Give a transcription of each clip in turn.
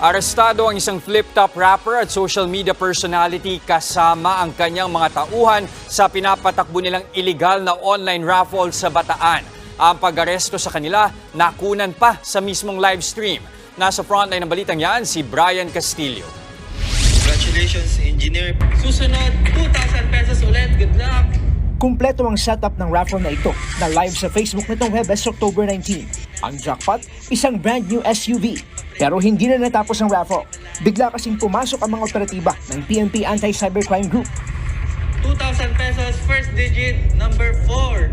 Arestado ang isang flip-top rapper at social media personality kasama ang kanyang mga tauhan sa pinapatakbo nilang illegal na online raffle sa Bataan. Ang pag-aresto sa kanila nakunan pa sa mismong live stream. Nasa frontline ng balitang yan si Brian Castillo. Congratulations, engineer. Susunod, 2,000 pesos ulit. Good luck. Kumpleto ang setup ng raffle na ito na live sa Facebook nitong Huwebes, October 19. Ang jackpot, isang brand new SUV. Pero hindi na natapos ang raffle. Bigla kasing pumasok ang mga operatiba ng PNP Anti-Cybercrime Group. 2,000 pesos, first digit, number 4.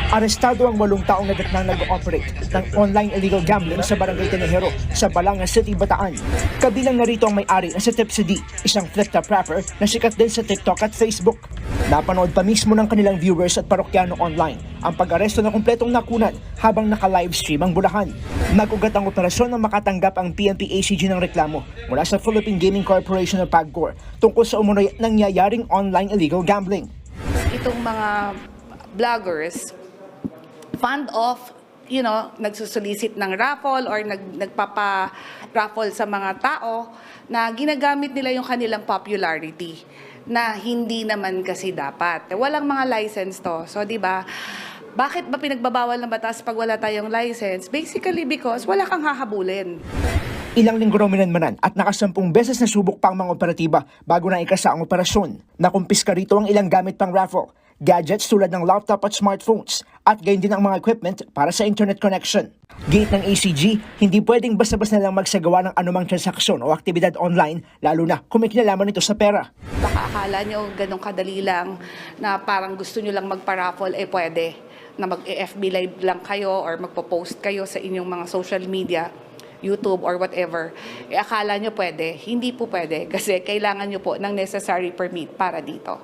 Arestado ang 8 taong nadatnang nag-ooperate ng online illegal gambling sa Barangay Tenejero sa Balanga City, Bataan. Kabilang narito ang may-ari na si Tipsy D, isang flip-top rapper na sikat din sa TikTok at Facebook. Napanood pa mismo ng kanilang viewers at parokyano online ang pag-aresto na kumpletong nakunan habang naka-livestream ang Bulacan. Nag-ugat ang operasyon nang makatanggap ang PNP ACG ng reklamo mula sa Philippine Gaming Corporation o PAGCOR tungkol sa umunoy nangyayaring online illegal gambling. Itong mga vloggers, fund off, nagsusolicit ng raffle or nagpapa-raffle sa mga tao na ginagamit nila yung kanilang popularity na hindi naman kasi dapat. Walang mga license to. So, di ba? Bakit ba pinagbabawal ng batas pag wala tayong license? Basically because wala kang hahabulin. Ilang linggo raw minanmanan at nakasampung beses na subok pa ang mga operatiba bago na ikasa ang operasyon. Nakumpiska rito ang ilang gamit pang raffle, gadgets tulad ng laptop at smartphones, at gayon din ang mga equipment para sa internet connection. Gate ng ACG, hindi pwedeng basta-basta lang magsagawa ng anumang transaksyon o aktibidad online, lalo na kung may kinalaman ito sa pera. Baka akala nyo ganun kadali lang na parang gusto nyo lang magpa-raffle, pwede na mag-FB live lang kayo or magpo-post kayo sa inyong mga social media, YouTube or whatever. Akala nyo pwede, hindi po pwede kasi kailangan nyo po ng necessary permit para dito.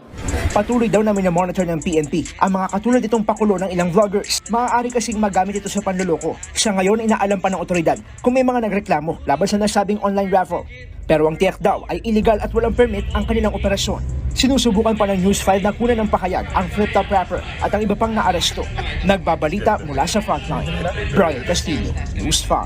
Patuloy daw na minomonitor ng PNP ang mga katulad itong pakulo ng ilang vloggers. Maaari kasing magamit ito sa panluloko. Sa ngayon, inaalam pa ng otoridad kung may mga nagreklamo laban sa nasabing online raffle. Pero ang tiyak daw ay illegal at walang permit ang kanilang operasyon. Sinusubukan pa ng News 5 na kunan ng pahayag ang flip-top rapper at ang iba pang naaresto. Nagbabalita mula sa frontline. Brian Castillo, News 5.